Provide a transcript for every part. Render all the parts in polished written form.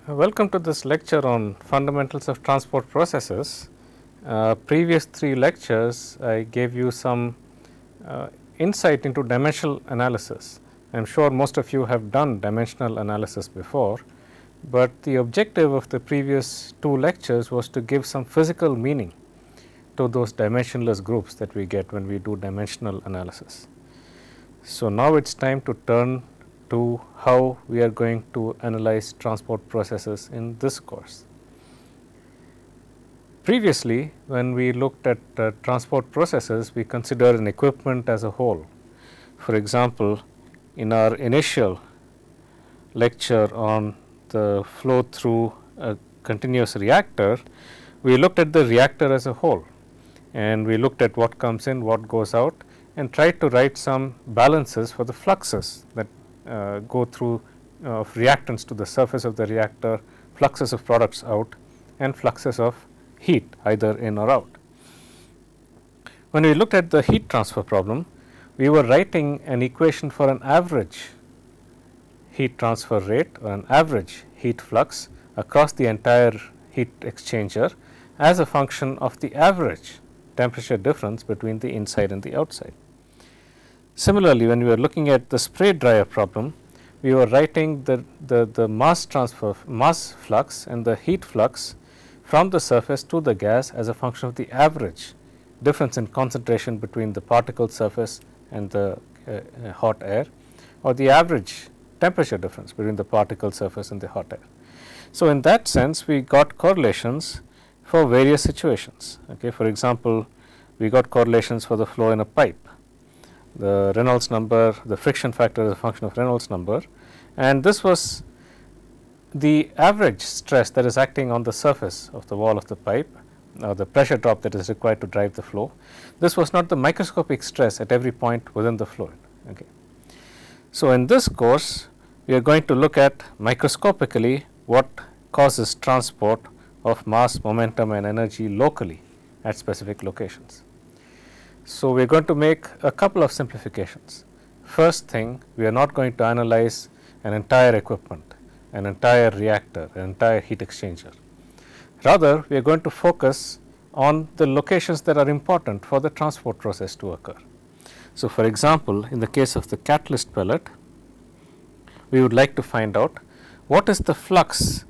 Welcome to this lecture on fundamentals of transport processes. Previous 3 lectures I gave you some insight into dimensional analysis. I am sure most of you have done dimensional analysis before, but the objective of the previous 2 lectures was to give some physical meaning to those dimensionless groups that we get when we do dimensional analysis. So, now it is time to turn to how we are going to analyze transport processes in this course. Previously, when we looked at transport processes, we considered an equipment as a whole. For example, in our initial lecture on the flow through a continuous reactor, we looked at the reactor as a whole, and we looked at what comes in, what goes out, and tried to write some balances for the fluxes that go through reactants to the surface of the reactor, fluxes of products out, and fluxes of heat either in or out. When we looked at the heat transfer problem, we were writing an equation for an average heat transfer rate or an average heat flux across the entire heat exchanger as a function of the average temperature difference between the inside and the outside. Similarly, when we were looking at the spray dryer problem, we were writing the mass transfer, mass flux and the heat flux from the surface to the gas as a function of the average difference in concentration between the particle surface and the hot air, or the average temperature difference between the particle surface and the hot air. So, in that sense, we got correlations for various situations. Okay. For example, we got correlations for the flow in a pipe. The Reynolds number, the friction factor is a function of Reynolds number, and this was the average stress that is acting on the surface of the wall of the pipe, or the pressure drop that is required to drive the flow. This was not the microscopic stress at every point within the fluid. Okay. So, in this course, we are going to look at microscopically what causes transport of mass, momentum and energy locally at specific locations. So, we are going to make a couple of simplifications. First thing, we are not going to analyze an entire equipment, an entire reactor, an entire heat exchanger. Rather, we are going to focus on the locations that are important for the transport process to occur. So, for example, in the case of the catalyst pellet, we would like to find out what is the flux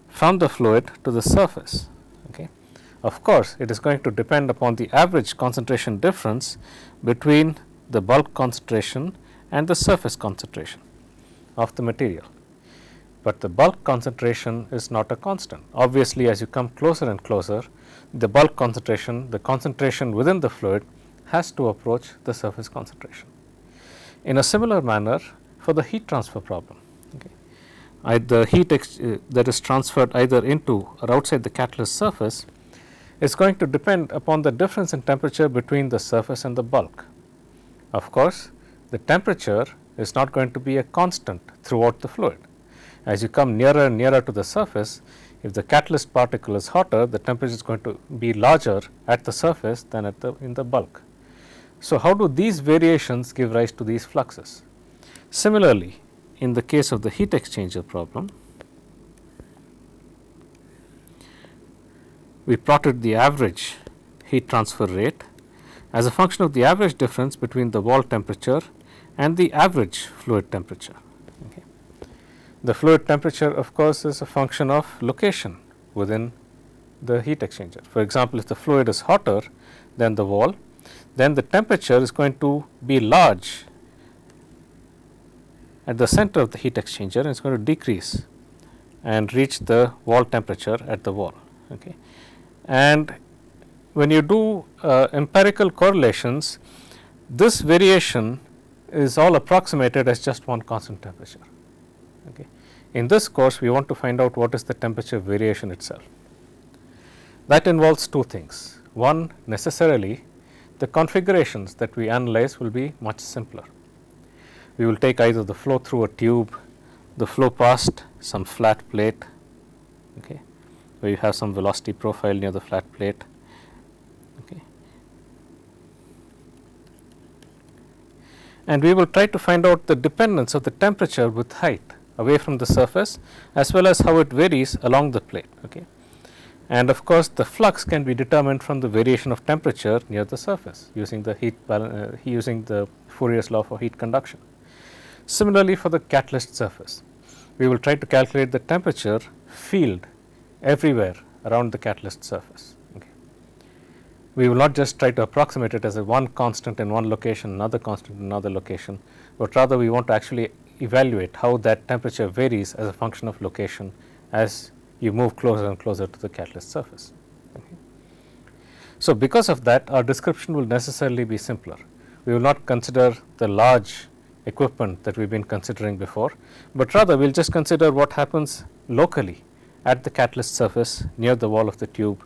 from the fluid to the surface. Okay. Of course, it is going to depend upon the average concentration difference between the bulk concentration and the surface concentration of the material, but the bulk concentration is not a constant. Obviously, as you come closer and closer, the bulk concentration, the concentration within the fluid has to approach the surface concentration. In a similar manner for the heat transfer problem, okay, the heat that is transferred either into or outside the catalyst surface is going to depend upon the difference in temperature between the surface and the bulk. Of course, the temperature is not going to be a constant throughout the fluid. As you come nearer and nearer to the surface, if the catalyst particle is hotter, the temperature is going to be larger at the surface than at in the bulk. So, how do these variations give rise to these fluxes? Similarly, in the case of the heat exchanger problem, we plotted the average heat transfer rate as a function of the average difference between the wall temperature and the average fluid temperature. Okay. The fluid temperature, of course, is a function of location within the heat exchanger. For example, if the fluid is hotter than the wall, then the temperature is going to be large at the center of the heat exchanger, and it is going to decrease and reach the wall temperature at the wall. Okay. And when you do empirical correlations, this variation is all approximated as just one constant temperature. Okay. In this course, we want to find out what is the temperature variation itself. That involves 2 things. One, necessarily the configurations that we analyze will be much simpler. We will take either the flow through a tube, the flow past some flat plate, okay, where you have some velocity profile near the flat plate. Okay. And we will try to find out the dependence of the temperature with height away from the surface, as well as how it varies along the plate. Okay. And of course, the flux can be determined from the variation of temperature near the surface using the using the Fourier's law for heat conduction. Similarly, for the catalyst surface, we will try to calculate the temperature field everywhere around the catalyst surface. Okay. We will not just try to approximate it as a one constant in one location, another constant in another location, but rather we want to actually evaluate how that temperature varies as a function of location as you move closer and closer to the catalyst surface. Okay. So, because of that, our description will necessarily be simpler. We will not consider the large equipment that we have been considering before, but rather we will just consider what happens locally at the catalyst surface, near the wall of the tube,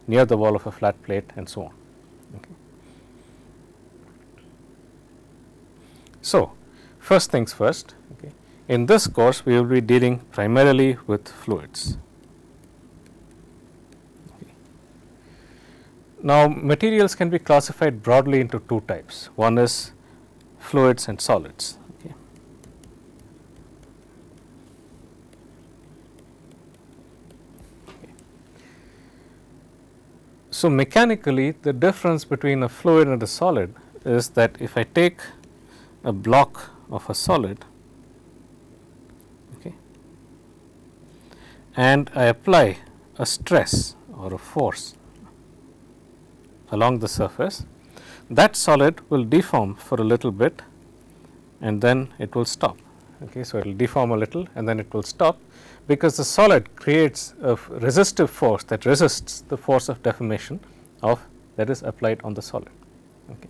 near the wall of a flat plate, and so on. Okay. So, first things first, okay. In this course we will be dealing primarily with fluids. Okay. Now, materials can be classified broadly into two types. One is fluids and solids. Okay. Okay. So, mechanically the difference between a fluid and a solid is that if I take a block of a solid, okay, and I apply a stress or a force along the surface, that solid will deform for a little bit and then it will stop. Okay. So, it will deform a little and then it will stop, because the solid creates a resistive force that resists the force of deformation that is applied on the solid. Okay.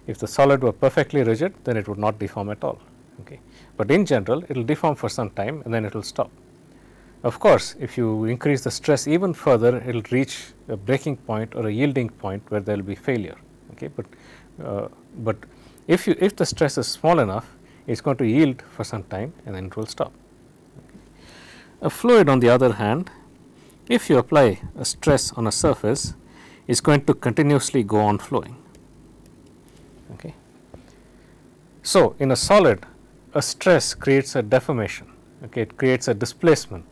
If the solid were perfectly rigid, then it would not deform at all. Okay. But in general, it will deform for some time and then it will stop. Of course, if you increase the stress even further, it will reach a breaking point or a yielding point where there will be failure. Okay. But if the stress is small enough, it is going to yield for some time and then it will stop. Okay. A fluid, on the other hand, if you apply a stress on a surface, is going to continuously go on flowing. Okay. So, in a solid, a stress creates a deformation. Okay. It creates a displacement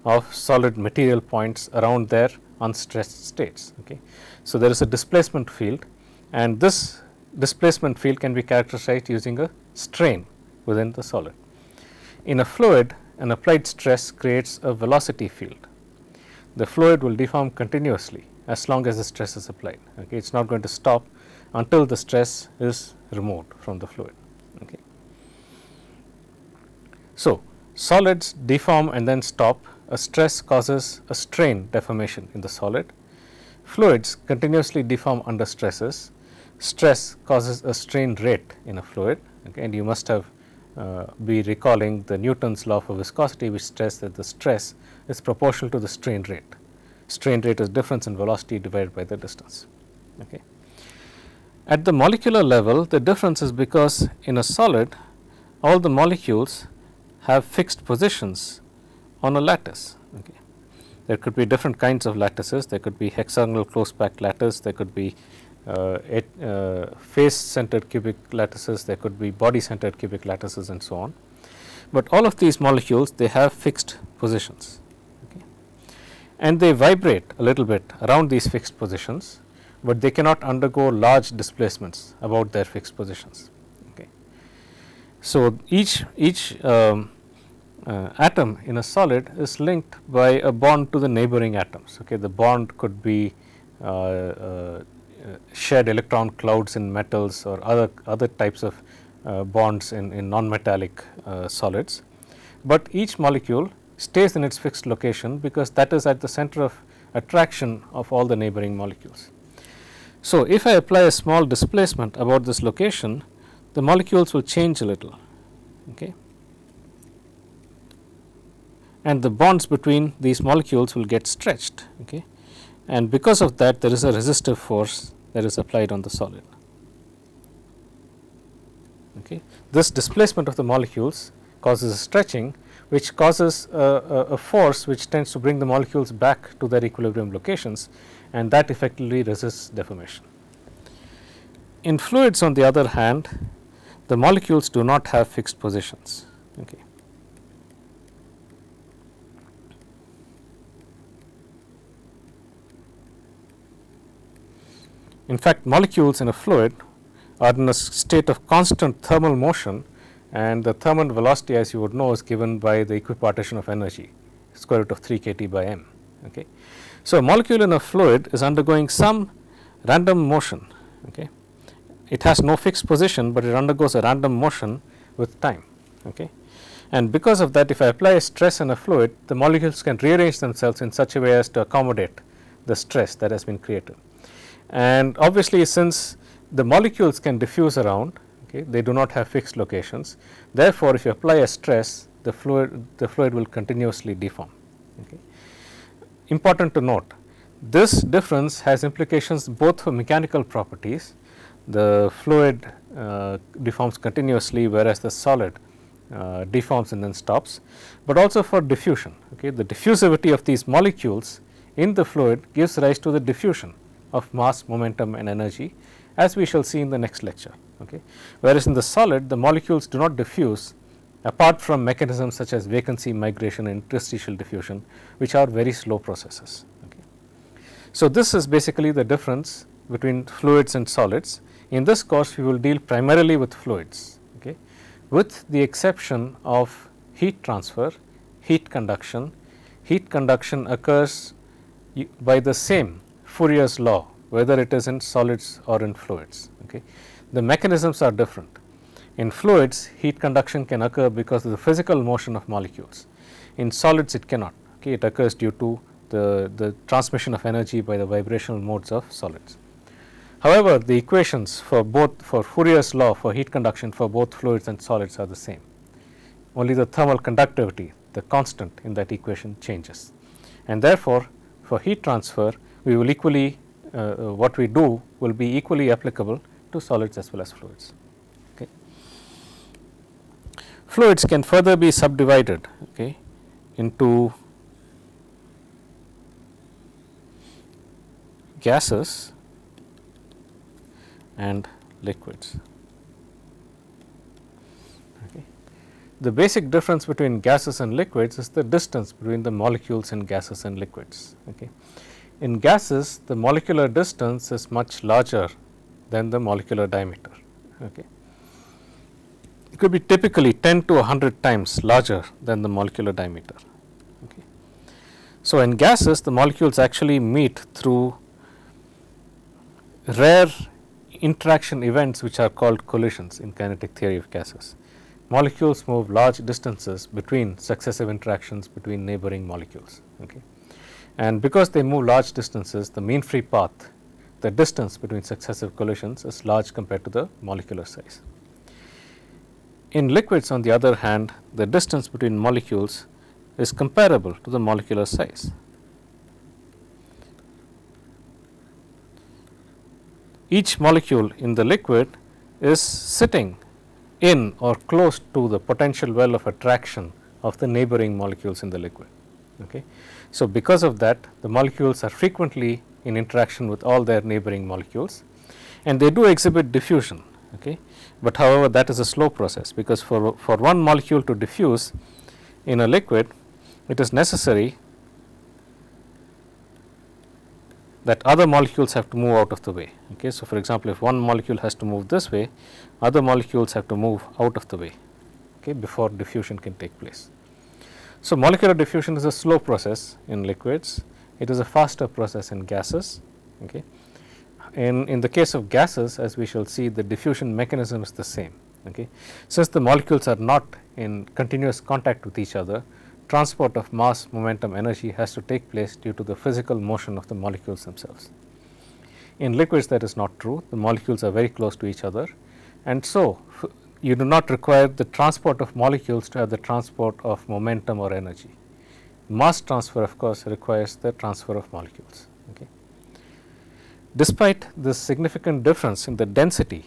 of solid material points around their unstressed states. Okay. So, there is a displacement field, and this displacement field can be characterized using a strain within the solid. In a fluid, an applied stress creates a velocity field. The fluid will deform continuously as long as the stress is applied. Okay. It is not going to stop until the stress is removed from the fluid. Okay. So, solids deform and then stop. A stress causes a strain deformation in the solid. Fluids continuously deform under stresses. Stress causes a strain rate in a fluid. Okay. And you must have be recalling the Newton's law for viscosity, which stress that the stress is proportional to the strain rate. Strain rate is difference in velocity divided by the distance. Okay. At the molecular level, the difference is because in a solid, all the molecules have fixed positions on a lattice. Okay. There could be different kinds of lattices. There could be hexagonal close packed lattice. There could be face centered cubic lattices. There could be body centered cubic lattices, and so on. But all of these molecules, they have fixed positions. Okay. And they vibrate a little bit around these fixed positions, but they cannot undergo large displacements about their fixed positions. Okay. So, each atom in a solid is linked by a bond to the neighboring atoms. Okay. The bond could be shared electron clouds in metals or other types of bonds in non-metallic solids, but each molecule stays in its fixed location because that is at the center of attraction of all the neighboring molecules. So, if I apply a small displacement about this location, the molecules will change a little. Okay. And the bonds between these molecules will get stretched. Okay. And because of that, there is a resistive force that is applied on the solid. Okay. This displacement of the molecules causes a stretching, which causes a force which tends to bring the molecules back to their equilibrium locations, and that effectively resists deformation. In fluids, on the other hand, the molecules do not have fixed positions. Okay. In fact, molecules in a fluid are in a state of constant thermal motion, and the thermal velocity, as you would know, is given by the equipartition of energy, square root of 3 kT by m. Okay. So, a molecule in a fluid is undergoing some random motion. Okay. It has no fixed position, but it undergoes a random motion with time. Okay. And because of that, if I apply a stress in a fluid, the molecules can rearrange themselves in such a way as to accommodate the stress that has been created. And obviously, since the molecules can diffuse around, okay, they do not have fixed locations. Therefore, if you apply a stress, the fluid will continuously deform. Okay. Important to note, this difference has implications both for mechanical properties. The fluid deforms continuously, whereas the solid deforms and then stops, but also for diffusion. Okay. The diffusivity of these molecules in the fluid gives rise to the diffusion of mass, momentum and energy, as we shall see in the next lecture. Okay. Whereas in the solid, the molecules do not diffuse apart from mechanisms such as vacancy migration and interstitial diffusion, which are very slow processes. Okay. So, this is basically the difference between fluids and solids. In this course, we will deal primarily with fluids, okay, with the exception of heat transfer, heat conduction. Heat conduction occurs by the same Fourier's law, whether it is in solids or in fluids. Okay. The mechanisms are different. In fluids, heat conduction can occur because of the physical motion of molecules. In solids, it cannot. Okay. It occurs due to the transmission of energy by the vibrational modes of solids. However, the equations for Fourier's law for heat conduction for both fluids and solids are the same. Only the thermal conductivity, the constant in that equation, changes. And therefore, for heat transfer, we will equally what we do will be equally applicable to solids as well as fluids. Okay. Fluids can further be subdivided, okay, into gases and liquids. Okay. The basic difference between gases and liquids is the distance between the molecules in gases and liquids. Okay. In gases, the molecular distance is much larger than the molecular diameter. Okay. It could be typically 10 to 100 times larger than the molecular diameter. Okay. So, in gases, the molecules actually meet through rare interaction events which are called collisions in kinetic theory of gases. Molecules move large distances between successive interactions between neighboring molecules. Okay. And because they move large distances, the mean free path, the distance between successive collisions, is large compared to the molecular size. In liquids, on the other hand, the distance between molecules is comparable to the molecular size. Each molecule in the liquid is sitting in or close to the potential well of attraction of the neighboring molecules in the liquid. Okay. So, because of that, the molecules are frequently in interaction with all their neighboring molecules, and they do exhibit diffusion. Okay. But however, that is a slow process, because for one molecule to diffuse in a liquid, it is necessary that other molecules have to move out of the way. Okay. So, for example, if one molecule has to move this way, other molecules have to move out of the way, okay, before diffusion can take place. So, molecular diffusion is a slow process in liquids. It is a faster process in gases. Okay. In the case of gases, as we shall see, the diffusion mechanism is the same. Okay. Since the molecules are not in continuous contact with each other, transport of mass, momentum, energy has to take place due to the physical motion of the molecules themselves. In liquids, that is not true. The molecules are very close to each other, and so you do not require the transport of molecules to have the transport of momentum or energy. Mass transfer, of course, requires the transfer of molecules. Okay. Despite this significant difference in the density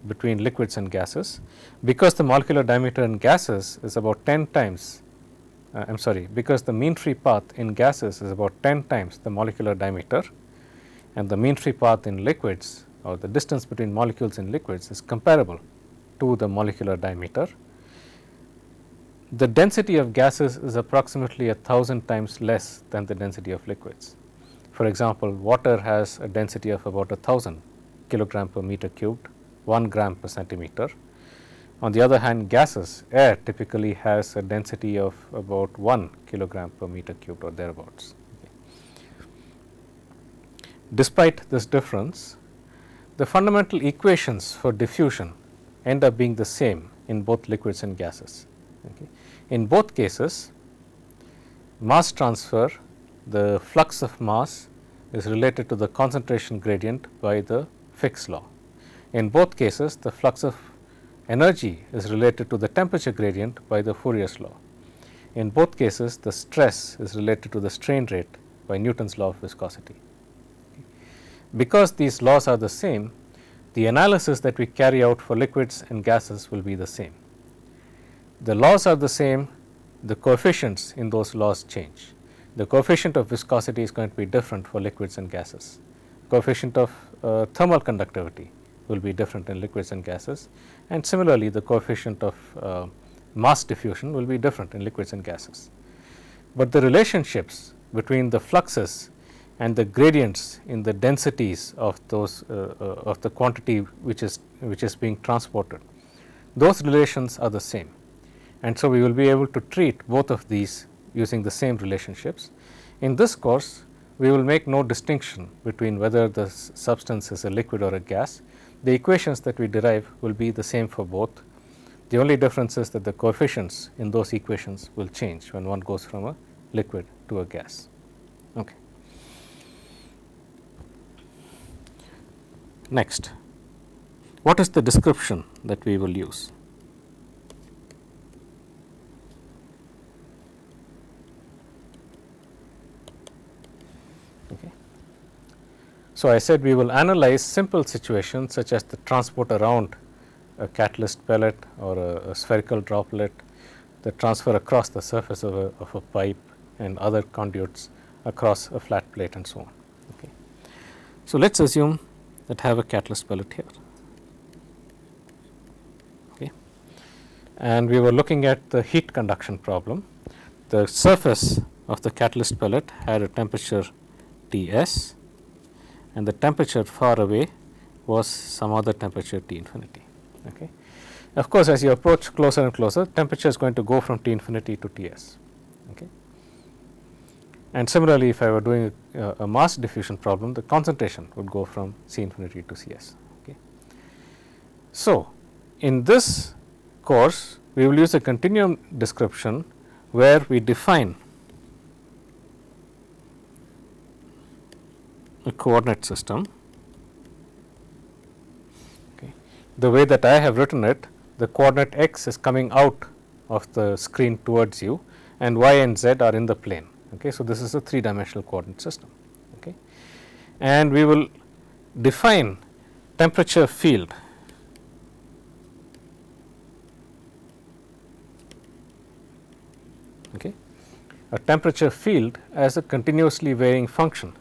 between liquids and gases, because the molecular diameter in gases is about 10 times because the mean free path in gases is about 10 times the molecular diameter, and the mean free path in liquids, or the distance between molecules in liquids, is comparable to the molecular diameter. The density of gases is approximately 1,000 times less than the density of liquids. For example, water has a density of about 1,000 kilogram per meter cubed, 1 gram per centimeter. On the other hand, gases, air typically has a density of about 1 kilogram per meter cubed or thereabouts. Okay. Despite this difference, the fundamental equations for diffusion end up being the same in both liquids and gases. Okay. In both cases, mass transfer, the flux of mass is related to the concentration gradient by the Fick's law. In both cases, the flux of energy is related to the temperature gradient by the Fourier's law. In both cases, the stress is related to the strain rate by Newton's law of viscosity. Because these laws are the same, the analysis that we carry out for liquids and gases will be the same. The laws are the same, the coefficients in those laws change. The coefficient of viscosity is going to be different for liquids and gases. Coefficient of thermal conductivity will be different in liquids and gases, and similarly the coefficient of mass diffusion will be different in liquids and gases. But the relationships between the fluxes and the gradients in the densities of those of the quantity which is being transported, those relations are the same, and so we will be able to treat both of these using the same relationships. In this course, we will make no distinction between whether the substance is a liquid or a gas. The equations that we derive will be the same for both. The only difference is that the coefficients in those equations will change when one goes from a liquid to a gas. Okay. Next, what is the description that we will use? Okay. So, I said we will analyze simple situations such as the transport around a catalyst pellet or a spherical droplet, the transfer across the surface of a pipe and other conduits across a flat plate and so on. Okay. So, let us assume that have a catalyst pellet here. Okay. And we were looking at the heat conduction problem. The surface of the catalyst pellet had a temperature Ts, and the temperature far away was some other temperature T infinity. Okay. Of course, as you approach closer and closer, temperature is going to go from T infinity to Ts. Okay. And similarly, if I were doing a mass diffusion problem, the concentration would go from C infinity to Cs. Okay. So, in this course, we will use a continuum description where we define a coordinate system. Okay. The way that I have written it, the coordinate x is coming out of the screen towards you, and y and z are in the plane. Okay. So, this is a 3-dimensional coordinate system. Okay. And we will define temperature field a temperature field as a continuously varying function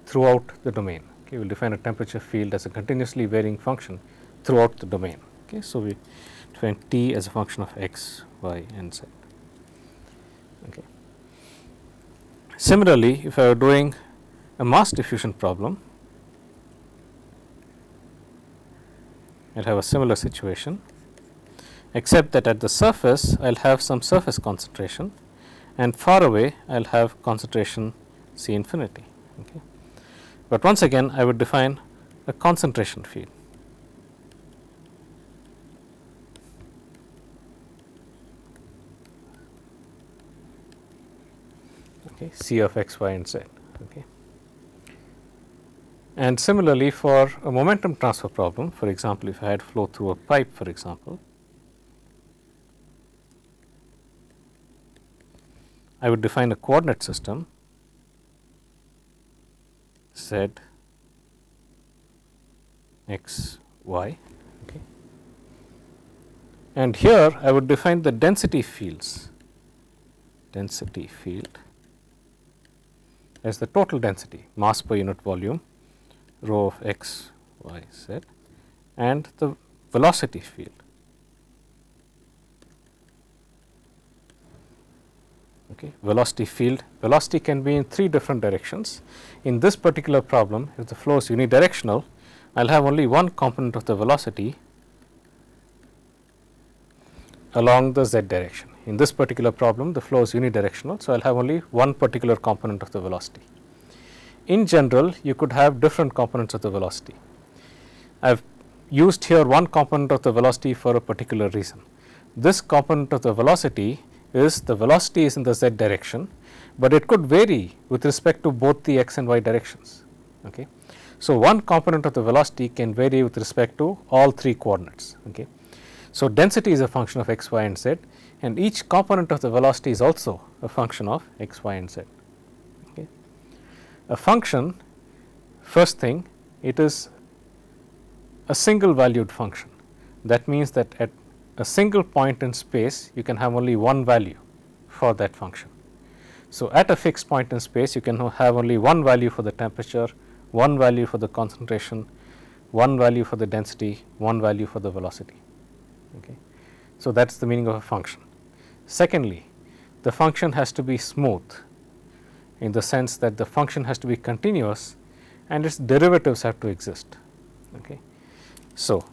throughout the domain. Okay. We will define a temperature field as a continuously varying function throughout the domain. Okay. So, we define T as a function of x, y and z. Okay. Similarly, if I were doing a mass diffusion problem, I will have a similar situation, except that at the surface I will have some surface concentration, and far away I will have concentration C infinity. Okay. But once again I would define a concentration field. Okay, C of x, y and z. Okay. And similarly, for a momentum transfer problem, for example, if I had flow through a pipe, for example, I would define a coordinate system z, x, y. Okay. And here I would define the density fields, density field as the total density, mass per unit volume, rho of x, y, z, and the velocity field. Okay. Velocity field, velocity can be in 3 different directions. In this particular problem, if the flow is unidirectional, I will have only one component of the velocity along the z direction. In this particular problem, the flow is unidirectional. So, I will have only one particular component of the velocity. In general, you could have different components of the velocity. I have used here one component of the velocity for a particular reason. This component of the velocity is the velocity is in the z direction, but it could vary with respect to both the x and y directions. Okay. So, one component of the velocity can vary with respect to all three coordinates. Okay. So, density is a function of x, y and z, and each component of the velocity is also a function of x, y and z. Okay. A function, first thing, it is a single valued function. That means that at a single point in space you can have only one value for that function. So, at a fixed point in space you can have only one value for the temperature, one value for the concentration, one value for the density, one value for the velocity. Okay. So, that is the meaning of a function. Secondly, the function has to be smooth in the sense that the function has to be continuous and its derivatives have to exist. Okay. So,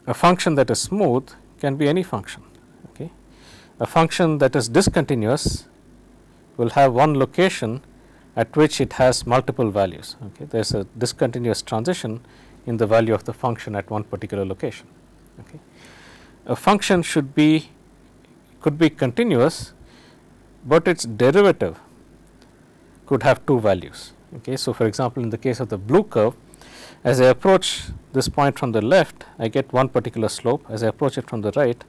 a function that is smooth can be any function. Okay. A function that is discontinuous will have one location at which it has multiple values. Okay. There is a discontinuous transition in the value of the function at one particular location. Okay. A function could be continuous, but its derivative could have two values. Okay. So, for example, in the case of the blue curve, as I approach this point from the left, I get one particular slope. As I approach it from the right,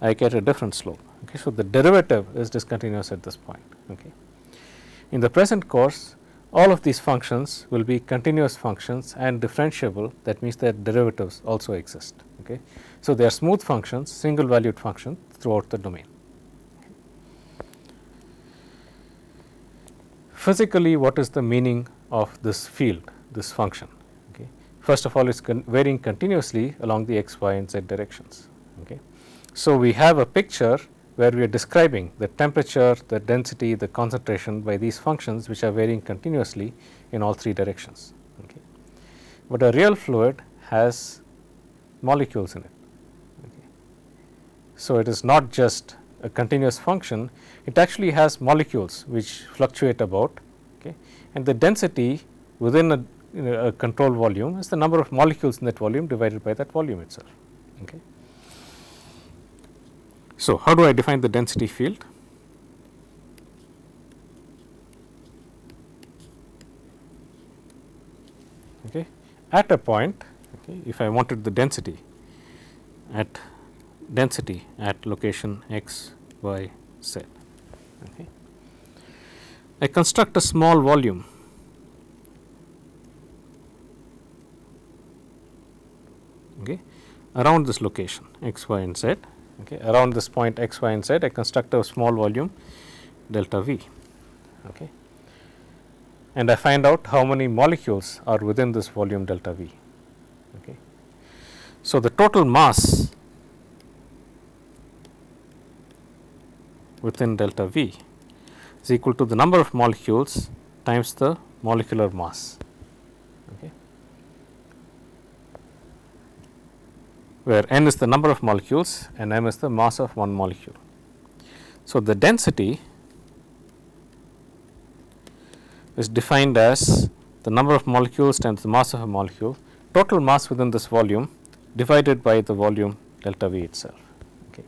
I get a different slope. Okay. So, the derivative is discontinuous at this point. Okay. In the present course, all of these functions will be continuous functions and differentiable. That means that derivatives also exist. Okay. So, they are smooth functions, single valued functions throughout the domain. Physically, what is the meaning of this field, this function? Okay. First of all, it is varying continuously along the x, y and z directions. Okay. So, we have a picture where we are describing the temperature, the density, the concentration by these functions which are varying continuously in all three directions. Okay. But a real fluid has molecules in it. Okay. So, it is not just a continuous function, it actually has molecules which fluctuate about, okay, and the density within a control volume is the number of molecules in that volume divided by that volume itself. Okay. So, how do I define the density field? Okay. At a point, okay, if I wanted the density at location x, y, z. Okay. I construct a small volume okay, around this location x, y and z. Okay. Around this point x, y and z, I construct a small volume delta V. Okay. And I find out how many molecules are within this volume delta V. Okay. So, the total mass within delta V is equal to the number of molecules times the molecular mass, okay, where n is the number of molecules and m is the mass of one molecule. So, the density is defined as the number of molecules times the mass of a molecule, total mass within this volume divided by the volume delta V itself. Okay.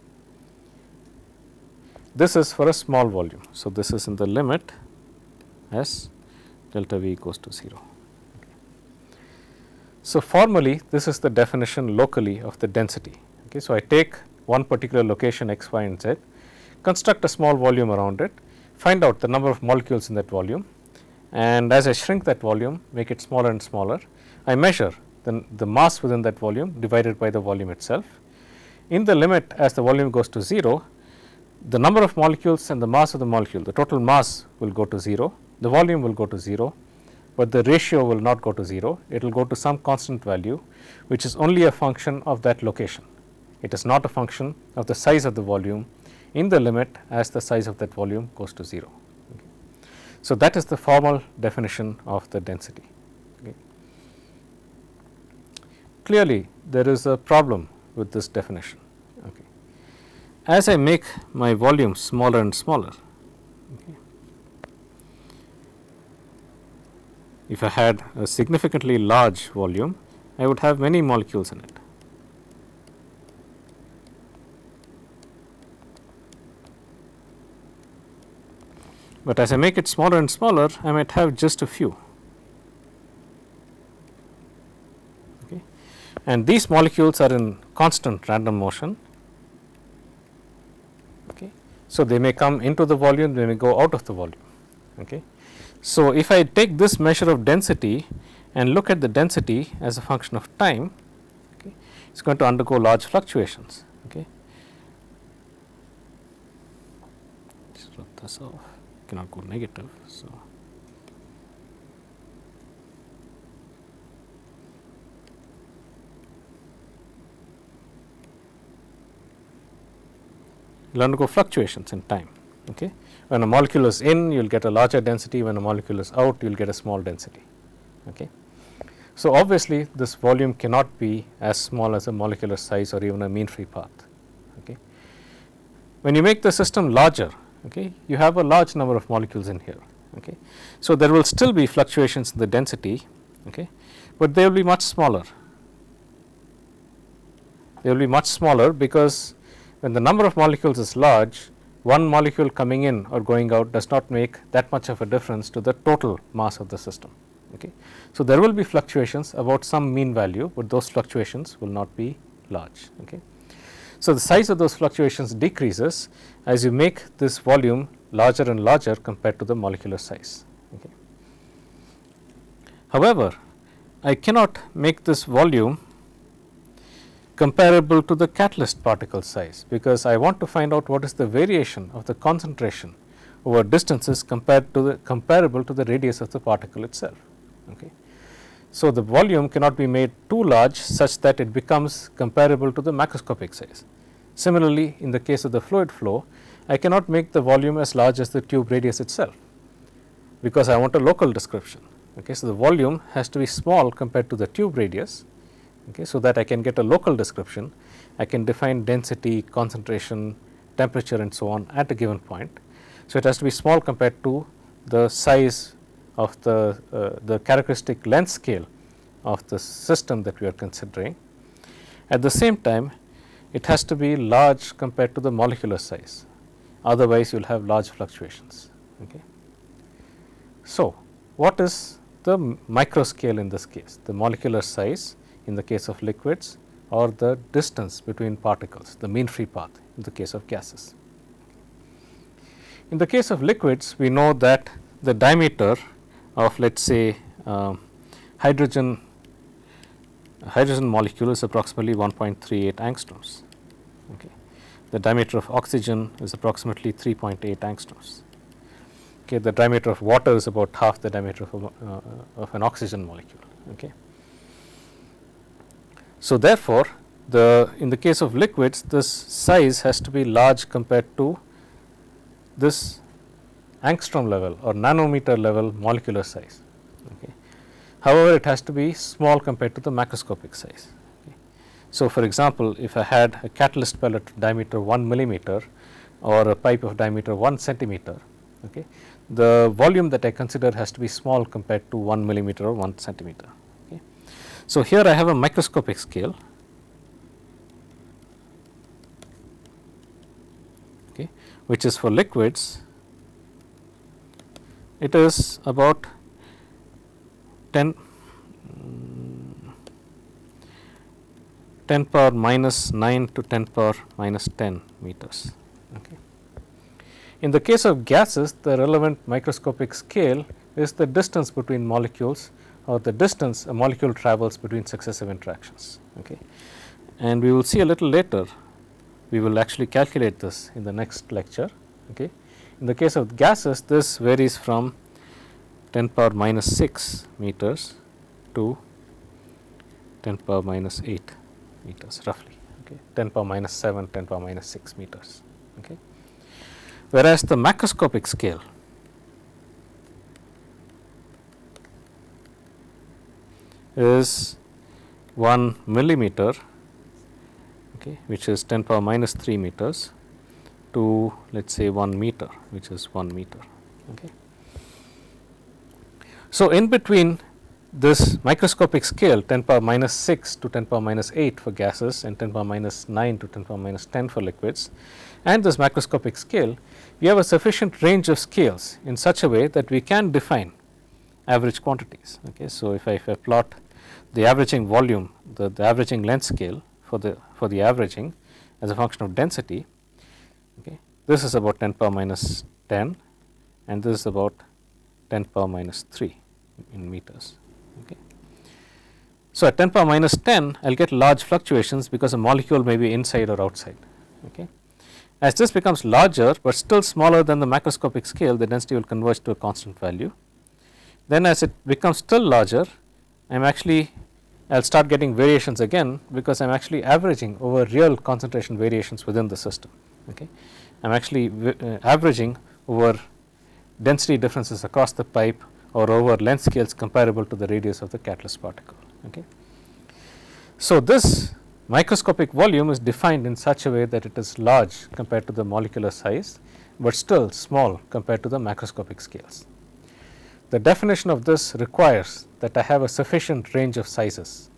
This is for a small volume. So, this is in the limit as delta V goes to 0. Okay. So, formally this is the definition locally of the density. Okay. So, I take one particular location x, y and z, construct a small volume around it, find out the number of molecules in that volume, and as I shrink that volume, make it smaller and smaller, I measure the mass within that volume divided by the volume itself. In the limit as the volume goes to 0, the number of molecules and the mass of the molecule, the total mass will go to 0, the volume will go to 0, but the ratio will not go to 0, it will go to some constant value which is only a function of that location. It is not a function of the size of the volume in the limit as the size of that volume goes to 0. Okay. So, that is the formal definition of the density. Okay. clearly there is a problem with this definition. Okay. As I make my volume smaller and smaller, okay, if I had a significantly large volume, I would have many molecules in it. But as I make it smaller and smaller, I might have just a few. Okay. And these molecules are in constant random motion. Okay. So, they may come into the volume, they may go out of the volume. Okay. So, if I take this measure of density and look at the density as a function of time, okay, it is going to undergo large fluctuations. Okay. Just rub this off. Cannot go negative. So, you will undergo fluctuations in time. Okay. When a molecule is in, you will get a larger density, when a molecule is out, you will get a small density. Okay. So, obviously, this volume cannot be as small as a molecular size or even a mean free path. Okay. When you make the system larger, okay, you have a large number of molecules in here. Okay. So, there will still be fluctuations in the density, okay, but they will be much smaller. They will be much smaller because when the number of molecules is large, one molecule coming in or going out does not make that much of a difference to the total mass of the system. Okay. So, there will be fluctuations about some mean value, but those fluctuations will not be large. Okay. So, the size of those fluctuations decreases as you make this volume larger and larger compared to the molecular size. Okay. However, I cannot make this volume comparable to the catalyst particle size, because I want to find out what is the variation of the concentration over distances comparable to the radius of the particle itself. Okay. So, the volume cannot be made too large such that it becomes comparable to the macroscopic size. Similarly, in the case of the fluid flow, I cannot make the volume as large as the tube radius itself, because I want a local description. Okay. So, the volume has to be small compared to the tube radius, okay, so that I can get a local description. I can define density, concentration, temperature and so on at a given point. So, it has to be small compared to the size of the characteristic length scale of the system that we are considering. At the same time, it has to be large compared to the molecular size, otherwise you will have large fluctuations. Okay. So, what is the micro scale in this case? The molecular size in the case of liquids, or the distance between particles, the mean free path in the case of gases. In the case of liquids, we know that the diameter of, let us say, hydrogen molecule is approximately 1.38 angstroms. Okay. The diameter of oxygen is approximately 3.8 angstroms. Okay. The diameter of water is about half the diameter of an oxygen molecule. Okay. So, therefore, in the case of liquids, this size has to be large compared to this angstrom level or nanometer level molecular size. Okay. However, it has to be small compared to the macroscopic size. Okay. So, for example, if I had a catalyst pellet diameter 1 millimeter or a pipe of diameter 1 centimeter, okay, the volume that I consider has to be small compared to 1 millimeter or 1 centimeter. Okay. So, here I have a microscopic scale, okay, which is for liquids. It is about 10 power minus 9 to 10 power minus 10 meters. Okay. In the case of gases, the relevant microscopic scale is the distance between molecules, or the distance a molecule travels between successive interactions. Okay. And we will see a little later, we will actually calculate this in the next lecture. Okay. In the case of gases, this varies from 10 power minus 6 meters to 10 power minus 8 meters roughly. Okay. 10 power minus 7, 10 power minus 6 meters. Okay. Whereas the macroscopic scale is 1 millimeter, okay, which is 10 power minus 3 meters, to let us say 1 meter, which is 1 meter. Okay. So, in between this microscopic scale 10 power minus 6 to 10 power minus 8 for gases and 10 power minus 9 to 10 power minus 10 for liquids, and this microscopic scale, we have a sufficient range of scales in such a way that we can define average quantities. Okay. So, if I plot the averaging volume, the averaging length scale for the averaging as a function of density, okay, this is about 10 power minus 10 and this is about 10 power minus 3 in meters. Okay. So, at 10 power minus 10 I will get large fluctuations because a molecule may be inside or outside. Okay. As this becomes larger, but still smaller than the macroscopic scale, the density will converge to a constant value. Then as it becomes still larger, I am actually, I will start getting variations again, because I am actually averaging over real concentration variations within the system. Okay. I am actually averaging over density differences across the pipe or over length scales comparable to the radius of the catalyst particle. Okay. So, this microscopic volume is defined in such a way that it is large compared to the molecular size, but still small compared to the macroscopic scales. The definition of this requires that I have a sufficient range of sizes,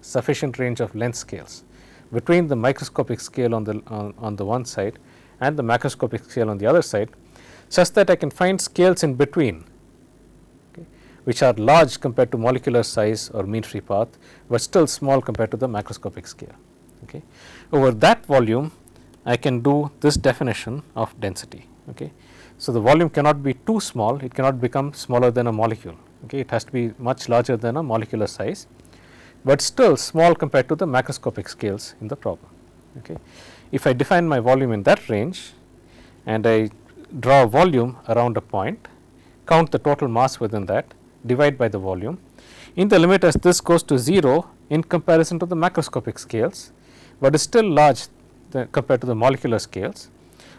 sufficient range of length scales between the microscopic scale on the one side and the macroscopic scale on the other side, such that I can find scales in between, okay, which are large compared to molecular size or mean free path, but still small compared to the macroscopic scale. Okay. Over that volume, I can do this definition of density. Okay. So, the volume cannot be too small, it cannot become smaller than a molecule. Okay. It has to be much larger than a molecular size, but still small compared to the macroscopic scales in the problem. Okay. If I define my volume in that range and I draw a volume around a point, count the total mass within that, divide by the volume. In the limit as this goes to 0 in comparison to the macroscopic scales, but is still large compared to the molecular scales,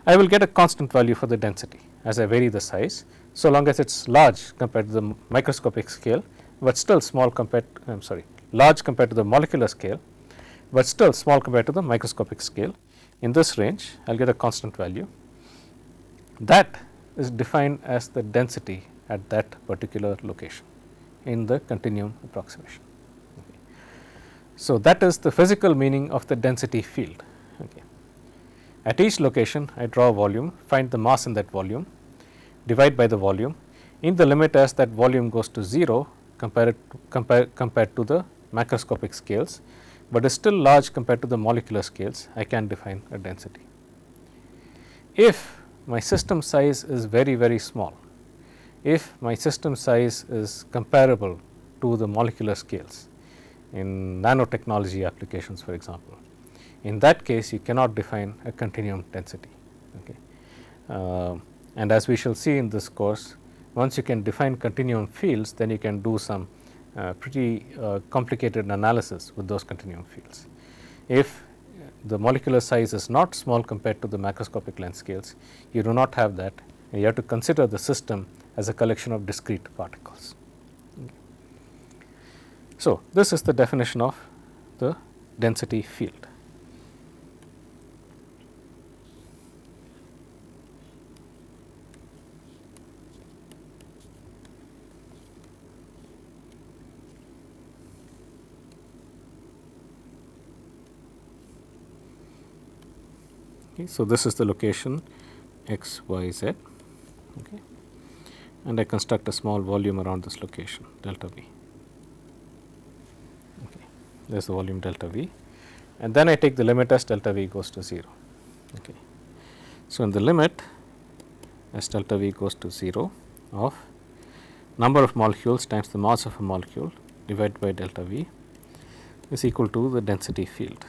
I will get a constant value for the density as I vary the size, so long as it is large compared to the microscopic scale, but still small compared, large compared to the molecular scale, but still small compared to the microscopic scale. In this range, I will get a constant value. That is defined as the density at that particular location in the continuum approximation. Okay. So, that is the physical meaning of the density field. Okay. At each location, I draw a volume, find the mass in that volume, divide by the volume. In the limit as that volume goes to 0 compared to the macroscopic scales, but is still large compared to the molecular scales, I can define a density. If my system size is very, very small, if my system size is comparable to the molecular scales in nanotechnology applications, for example, in that case you cannot define a continuum density. Okay. And as we shall see in this course, once you can define continuum fields, then you can do some pretty complicated analysis with those continuum fields. If the molecular size is not small compared to the macroscopic length scales, you do not have that, and you have to consider the system as a collection of discrete particles. Okay. So, this is the definition of the density field. Okay, so, this is the location x, y, z, okay, and I construct a small volume around this location delta V. Okay. There is the volume delta V, and then I take the limit as delta V goes to 0. Okay. So, in the limit as delta V goes to 0 of number of molecules times the mass of a molecule divided by delta V is equal to the density field.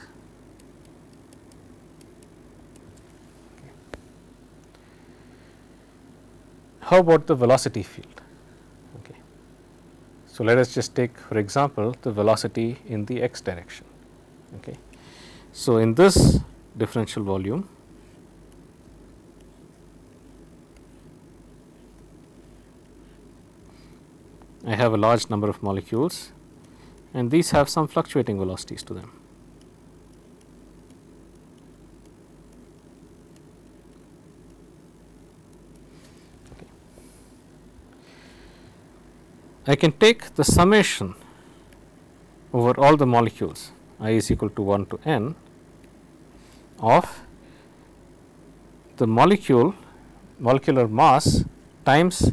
How about the velocity field? Okay. So, let us just take for example the velocity in the x direction. Okay. So, in this differential volume, I have a large number of molecules and these have some fluctuating velocities to them. Okay. I can take the summation over all the molecules I is equal to 1 to n of the molecular mass times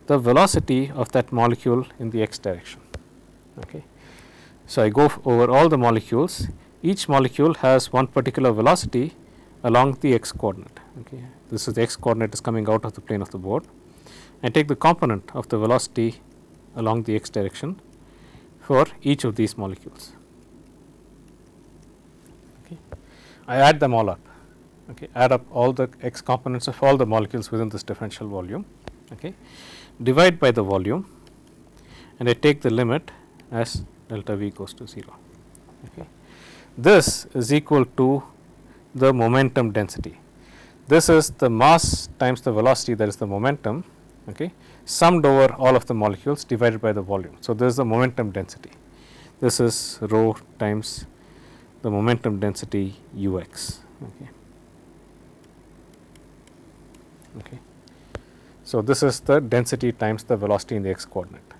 the velocity of that molecule in the x direction. Okay. So, I go over all the molecules, each molecule has one particular velocity along the x coordinate. Okay. This is the x coordinate is coming out of the plane of the board. I take the component of the velocity along the x direction for each of these molecules. Okay. I add them all up, okay. Add up all the x components of all the molecules within this differential volume, okay. Divide by the volume, and I take the limit as delta v goes to 0. Okay. This is equal to the momentum density. This is the mass times the velocity, that is the momentum, okay, summed over all of the molecules divided by the volume. So, this is the momentum density. This is rho times the momentum density ux. Okay. Okay. So, this is the density times the velocity in the x coordinate,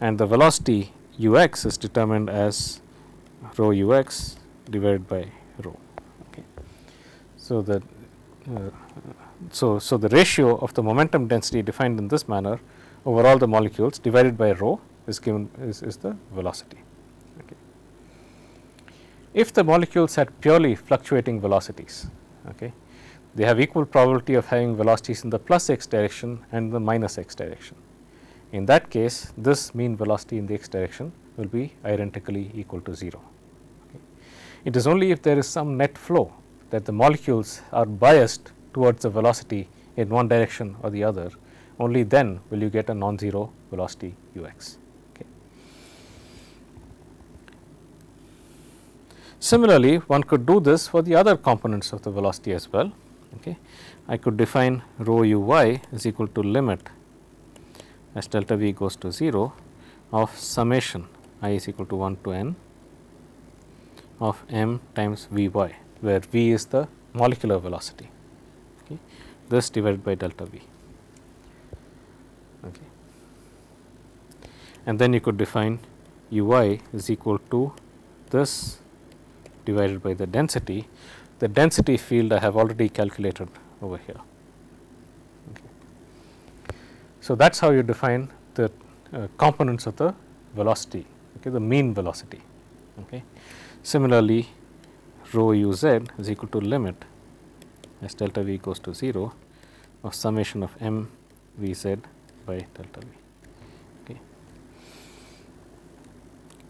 and the velocity ux is determined as rho ux divided by rho. Okay. So, the the ratio of the momentum density defined in this manner over all the molecules divided by rho is given is the velocity. Okay. If the molecules had purely fluctuating velocities, okay, they have equal probability of having velocities in the plus x direction and the minus x direction. In that case, this mean velocity in the x direction will be identically equal to 0. Okay. It is only if there is some net flow that the molecules are biased towards the velocity in one direction or the other, only then will you get a non-zero velocity ux. Okay. Similarly, one could do this for the other components of the velocity as well. Okay. I could define rho uy is equal to limit as delta v goes to 0 of summation I is equal to 1 to n of m times vy, where v is the molecular velocity, okay, this divided by delta v. Okay. And then you could define ui is equal to this divided by the density. The density field I have already calculated over here. Okay. So, that is how you define the components of the velocity, okay, the mean velocity. Okay. Similarly, rho uz is equal to limit as delta v goes to 0 of summation of m vz by delta v. Okay.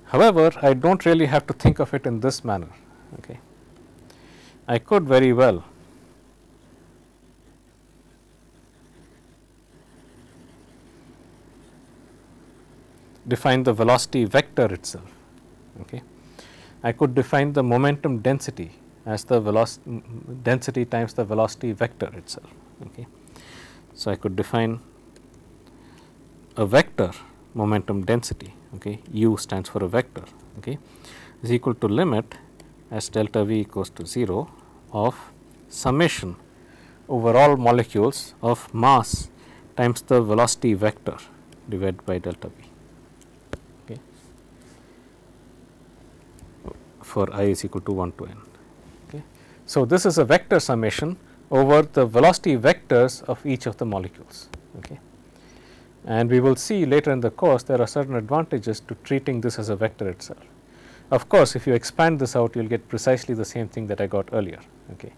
However, I do not really have to think of it in this manner. Okay. I could very well define the velocity vector itself. Okay. I could define the momentum density as the density times the velocity vector itself. Okay. So, I could define a vector momentum density, okay, u stands for a vector, okay, is equal to limit as delta v equals to 0 of summation over all molecules of mass times the velocity vector divided by delta v, okay, for I is equal to 1 to n. Okay. So, this is a vector summation over the velocity vectors of each of the molecules. Okay. And we will see later in the course there are certain advantages to treating this as a vector itself. Of course, if you expand this out, you will get precisely the same thing that I got earlier. Okay.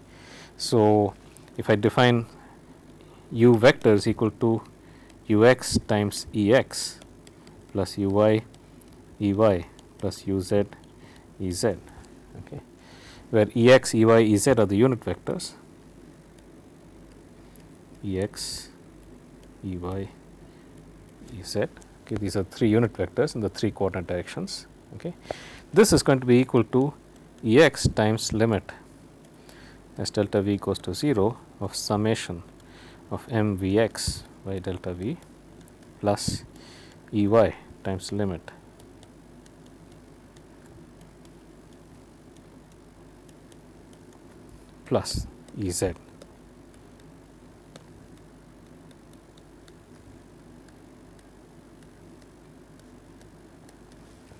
So, if I define u vector is equal to ux times ex plus uy ey plus uz ez, okay, where ex, ey, ez are the unit vectors, ex, ey, ez, okay, these are 3 unit vectors in the 3 coordinate directions. Okay. This is going to be equal to ex times limit as delta v goes to 0 of summation of m vx by delta v plus ey times limit plus E z.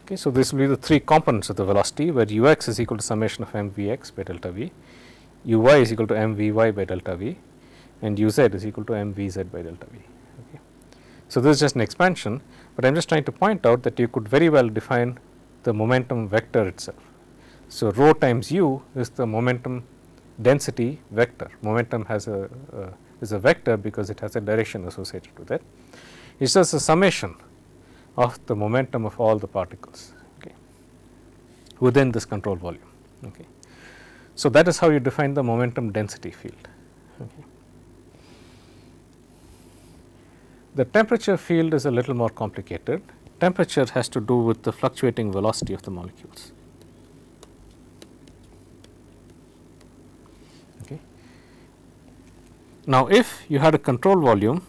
Okay, so this will be the three components of the velocity, where ux is equal to summation of m v x by delta v, uy is equal to m v y by delta v, and uz is equal to m v z by delta v. Okay. So, this is just an expansion, but I am just trying to point out that you could very well define the momentum vector itself. So, rho times u is the momentum density vector. Momentum has is a vector because it has a direction associated with it. It is just a summation of the momentum of all the particles, okay, within this control volume. Okay. So, that is how you define the momentum density field. Okay. The temperature field is a little more complicated. Temperature has to do with the fluctuating velocity of the molecules. Okay. Now, if you had a control volume,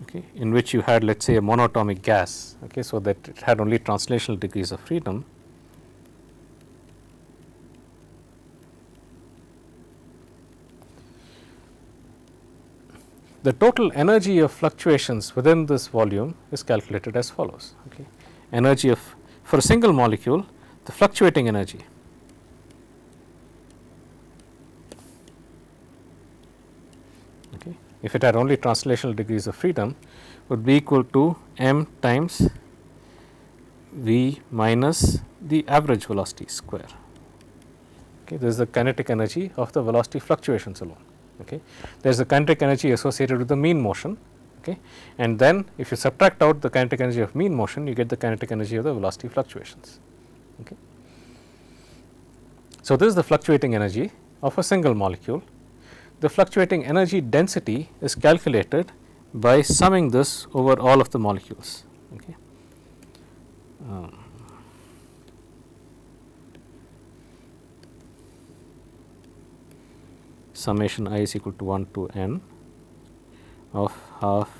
okay, in which you had, let us say, a monatomic gas, okay, so that it had only translational degrees of freedom, the total energy of fluctuations within this volume is calculated as follows. Okay. Energy of, for a single molecule, the fluctuating energy if it had only translational degrees of freedom, would be equal to m times v minus the average velocity square. Okay, this is the kinetic energy of the velocity fluctuations alone. Okay. There is a kinetic energy associated with the mean motion, okay, and then if you subtract out the kinetic energy of mean motion, you get the kinetic energy of the velocity fluctuations. Okay. So, this is the fluctuating energy of a single molecule. The fluctuating energy density is calculated by summing this over all of the molecules. Okay. Summation I is equal to 1 to n of half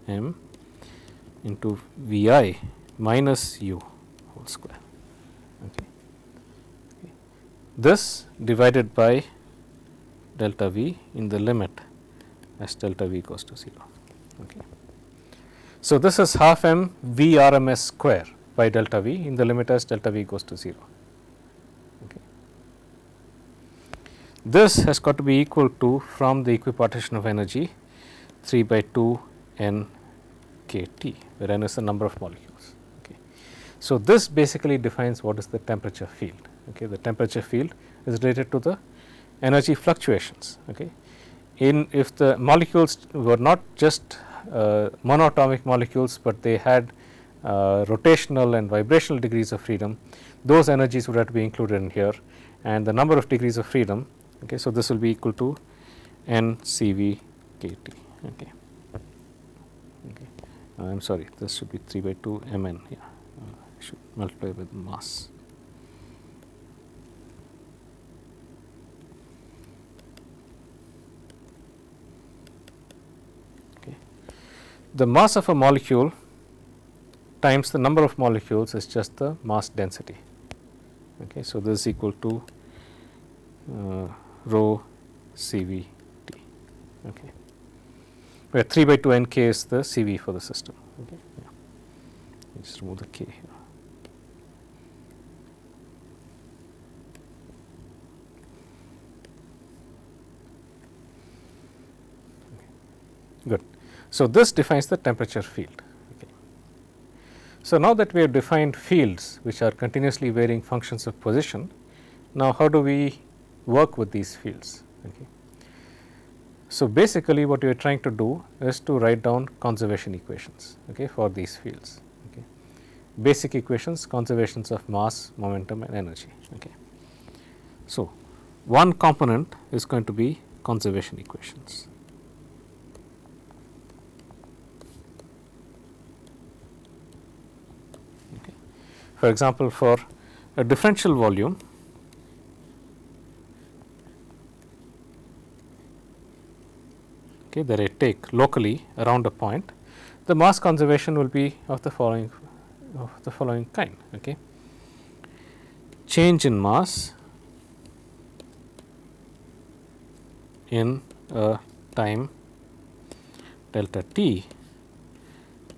m into V I minus u whole square. Okay. Okay. This divided by delta v in the limit as delta v goes to 0. Okay. So, this is half m v RMS square by delta v in the limit as delta v goes to 0. Okay. This has got to be equal to, from the equipartition of energy, 3 by 2 n k T, where n is the number of molecules. Okay. So, this basically defines what is the temperature field. Okay. The temperature field is related to the energy fluctuations. Okay. If the molecules were not just monatomic molecules, but they had rotational and vibrational degrees of freedom, those energies would have to be included in here, and the number of degrees of freedom. Okay. So, this will be equal to n CV kT. Okay. Okay. I am sorry, this should be 3 by 2 mn. Yeah, I should multiply with mass. The mass of a molecule times the number of molecules is just the mass density. Okay. So, this is equal to rho CV T, okay, where 3 by 2 n k is the CV for the system. Okay. Yeah. Just remove the k here. Okay. Good. So, this defines the temperature field. Okay. So, now that we have defined fields which are continuously varying functions of position, now how do we work with these fields? Okay. So, basically what we are trying to do is to write down conservation equations, okay, for these fields. Okay. Basic equations, conservations of mass, momentum and energy. Okay. So, one component is going to be conservation equations. For example, for a differential volume, okay, that I take locally around a point, the mass conservation will be of the following kind. Okay. Change in mass in a time delta t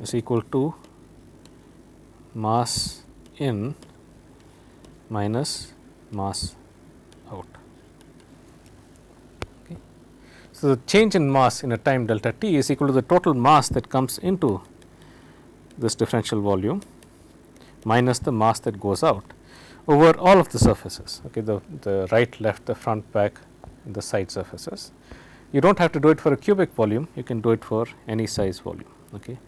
is equal to mass in minus mass out. Okay. So, the change in mass in a time delta t is equal to the total mass that comes into this differential volume minus the mass that goes out over all of the surfaces, okay, the right, left, the front, back, and the side surfaces. You do not have to do it for a cubic volume, you can do it for any size volume. Okay.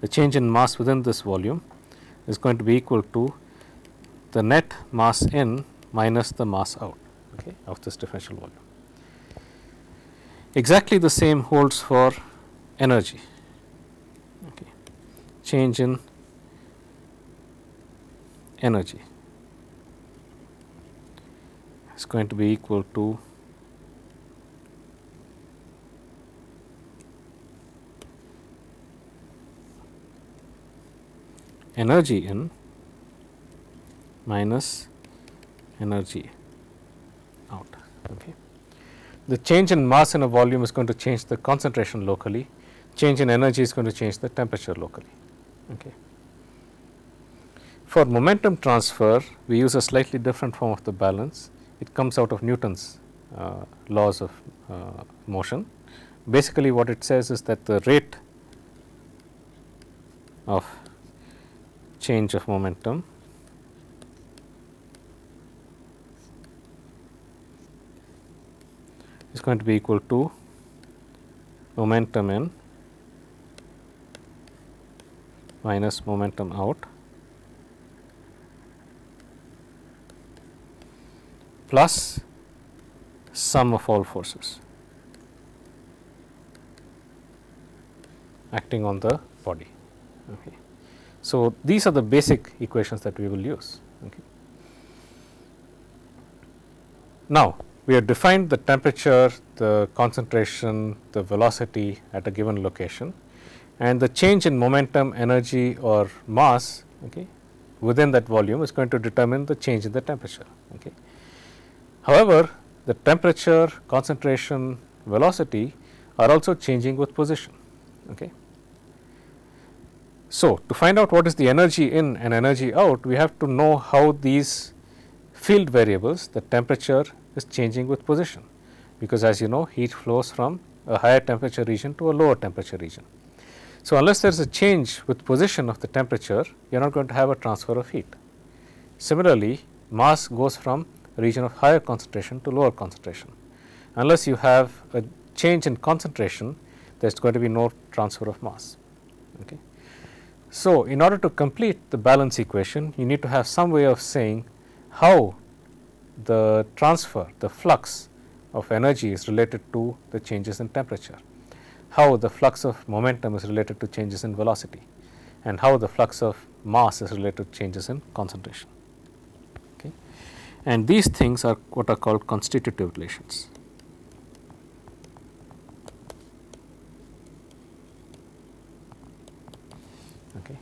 The change in mass within this volume is going to be equal to the net mass in minus the mass out, okay, of this differential volume. Exactly the same holds for energy. Okay. Change in energy is going to be equal to energy in minus energy out. Okay. The change in mass in a volume is going to change the concentration locally, change in energy is going to change the temperature locally. Okay. For momentum transfer, we use a slightly different form of the balance. It comes out of Newton's laws of motion. Basically, what it says is that the rate of change of momentum is going to be equal to momentum in minus momentum out plus sum of all forces acting on the body. Okay. So, these are the basic equations that we will use. Okay. Now, we have defined the temperature, the concentration, the velocity at a given location, and the change in momentum, energy or mass, okay, within that volume is going to determine the change in the temperature. Okay. However, the temperature, concentration, velocity are also changing with position. Okay. So, to find out what is the energy in and energy out, we have to know how these field variables, the temperature is changing with position, because as you know, heat flows from a higher temperature region to a lower temperature region. So, unless there is a change with position of the temperature, you are not going to have a transfer of heat. Similarly, mass goes from a region of higher concentration to lower concentration. Unless you have a change in concentration, there is going to be no transfer of mass. Okay. So, in order to complete the balance equation, you need to have some way of saying how the transfer, the flux of energy is related to the changes in temperature, how the flux of momentum is related to changes in velocity, and how the flux of mass is related to changes in concentration. Okay. And these things are what are called constitutive relations. Okay.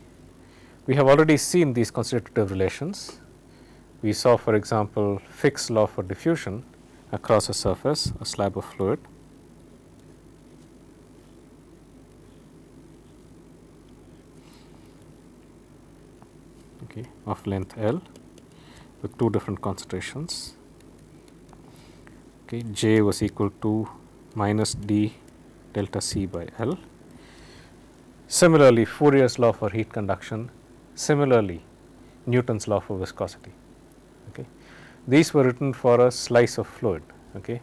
We have already seen these constitutive relations. We saw, for example, Fick's law for diffusion across a surface, a slab of fluid. Okay, of length L with two different concentrations. Okay, J was equal to minus d delta C by L. Similarly, Fourier's law for heat conduction, similarly Newton's law for viscosity. Okay. These were written for a slice of fluid. Okay.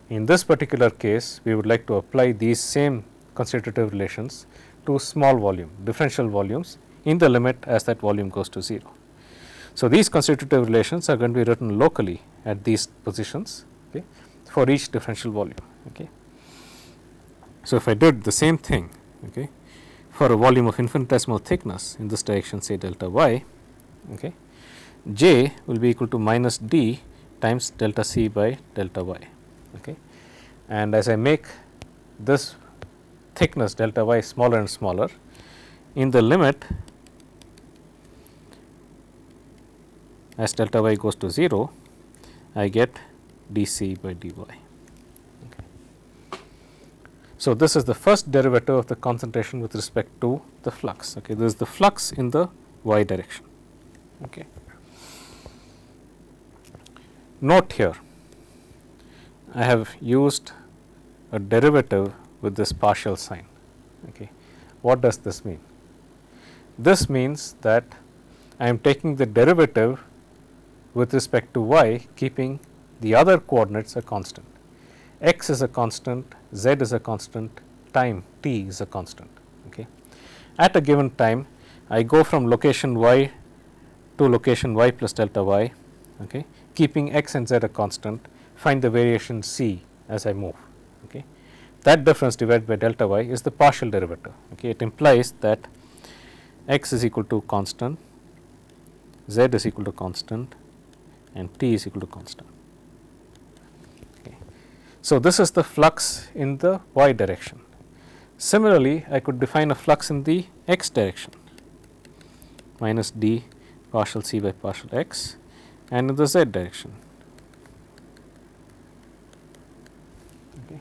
In this particular case, we would like to apply these same constitutive relations to small volume, differential volumes in the limit as that volume goes to 0. So, these constitutive relations are going to be written locally at these positions, okay, for each differential volume. Okay. So, if I did the same thing, okay, for a volume of infinitesimal thickness in this direction, say delta y, okay, J will be equal to minus d times delta C by delta y. Okay. And as I make this thickness delta y smaller and smaller, in the limit as delta y goes to 0, I get dC by dy. Okay. So, this is the first derivative of the concentration with respect to the flux. Okay. This is the flux in the y direction. Okay. Note here, I have used a derivative with this partial sign. Okay. What does this mean? This means that I am taking the derivative with respect to y, keeping the other coordinates a constant. X is a constant, z is a constant, time t is a constant. Okay. At a given time, I go from location y to location y plus delta y, okay, keeping x and z a constant, find the variation c as I move. Okay. That difference divided by delta y is the partial derivative. Okay. It implies that x is equal to constant, z is equal to constant, and t is equal to constant. So, this is the flux in the y direction. Similarly, I could define a flux in the x direction, minus d partial c by partial x, and in the z direction. Okay.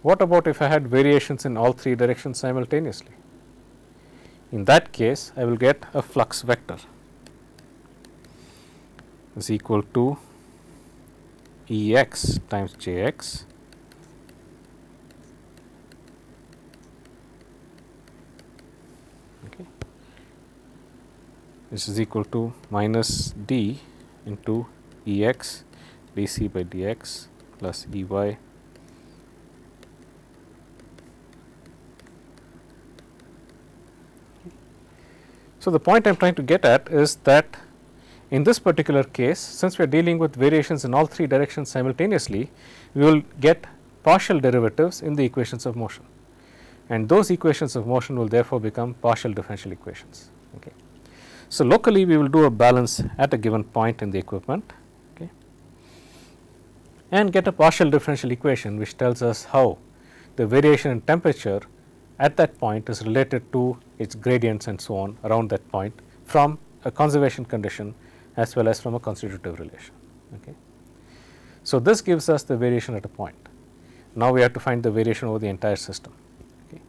What about if I had variations in all three directions simultaneously? In that case, I will get a flux vector is equal to E x times j x okay, this is equal to minus d into E x dc by dx plus E y So, the point I am trying to get at is that in this particular case, since we are dealing with variations in all three directions simultaneously, we will get partial derivatives in the equations of motion, and those equations of motion will therefore become partial differential equations. Okay. So, locally we will do a balance at a given point in the equipment, okay, and get a partial differential equation which tells us how the variation in temperature at that point is related to its gradients and so on around that point from a conservation condition as well as from a constitutive relation. Okay. So, this gives us the variation at a point. Now, we have to find the variation over the entire system, okay,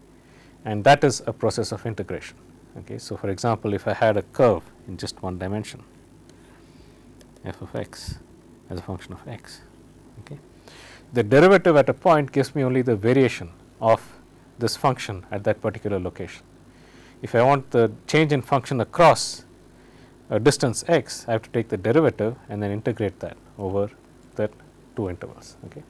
and that is a process of integration. Okay. So, for example, if I had a curve in just one dimension f of x as a function of x, okay, the derivative at a point gives me only the variation of this function at that particular location. If I want the change in function across a distance x, I have to take the derivative and then integrate that over that two intervals. Okay.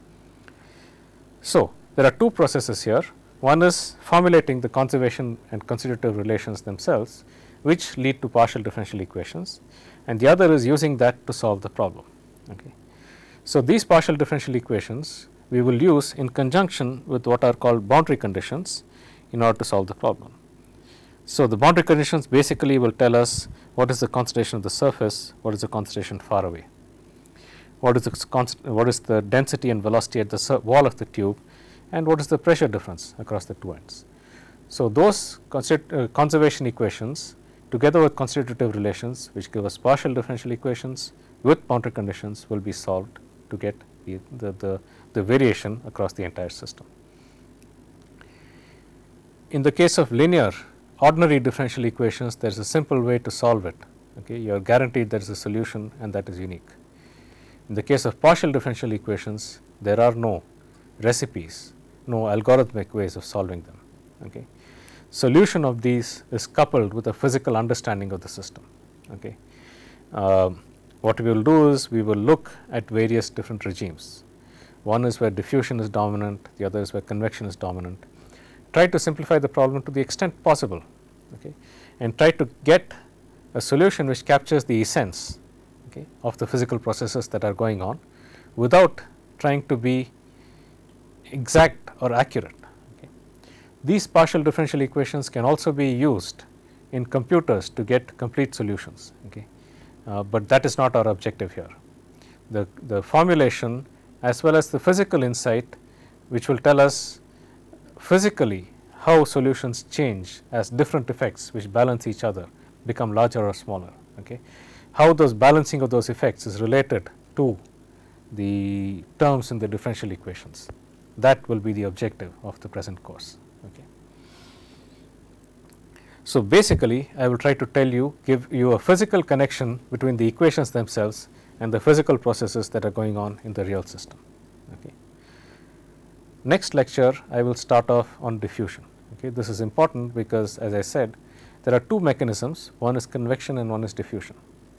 So, there are two processes here. One is formulating the conservation and constitutive relations themselves, which lead to partial differential equations, and the other is using that to solve the problem. Okay. So, these partial differential equations we will use in conjunction with what are called boundary conditions in order to solve the problem. So, the boundary conditions basically will tell us what is the concentration of the surface, what is the concentration far away, what is the density and velocity at the wall of the tube, and what is the pressure difference across the two ends. So, those conservation equations together with constitutive relations, which give us partial differential equations with boundary conditions, will be solved to get the variation across the entire system. In the case of linear ordinary differential equations, there is a simple way to solve it. Okay. You are guaranteed there is a solution and that is unique. In the case of partial differential equations, there are no recipes, no algorithmic ways of solving them. Okay. Solution of these is coupled with a physical understanding of the system. Okay. What we will do is we will look at various different regimes. One is where diffusion is dominant, the other is where convection is dominant. Try to simplify the problem to the extent possible, okay, and try to get a solution which captures the essence, okay, of the physical processes that are going on without trying to be exact or accurate. Okay. These partial differential equations can also be used in computers to get complete solutions, okay, but that is not our objective here. The formulation as well as the physical insight which will tell us physically how solutions change as different effects which balance each other become larger or smaller. Okay. How those balancing of those effects is related to the terms in the differential equations. That will be the objective of the present course. Okay. So, basically I will try to give you a physical connection between the equations themselves and the physical processes that are going on in the real system. Okay. Next lecture I will start off on diffusion. Okay. This is important because, as I said, there are two mechanisms, one is convection and one is diffusion.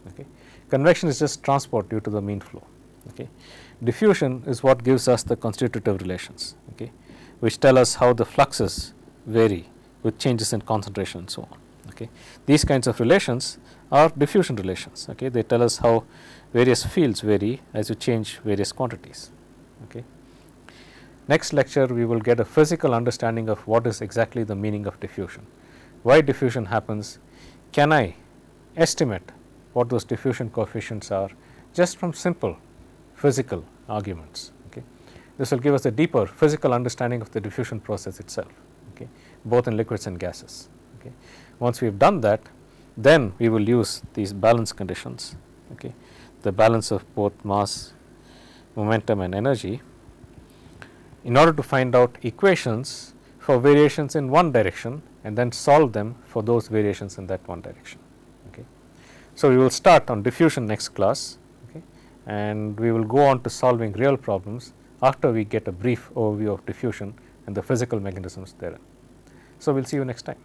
Okay. Convection is just transport due to the mean flow. Okay. Diffusion is what gives us the constitutive relations, okay, which tell us how the fluxes vary with changes in concentration and so on. Okay. These kinds of relations are diffusion relations. Okay. They tell us how various fields vary as you change various quantities. Okay. Next lecture we will get a physical understanding of what is exactly the meaning of diffusion, why diffusion happens, can I estimate what those diffusion coefficients are just from simple physical arguments. Okay. This will give us a deeper physical understanding of the diffusion process itself, okay, both in liquids and gases. Okay. Once we have done that, then we will use these balance conditions, okay, the balance of both mass, momentum and energy, in order to find out equations for variations in one direction and then solve them for those variations in that one direction. Okay. So, we will start on diffusion next class, okay, and we will go on to solving real problems after we get a brief overview of diffusion and the physical mechanisms therein. So, we will see you next time.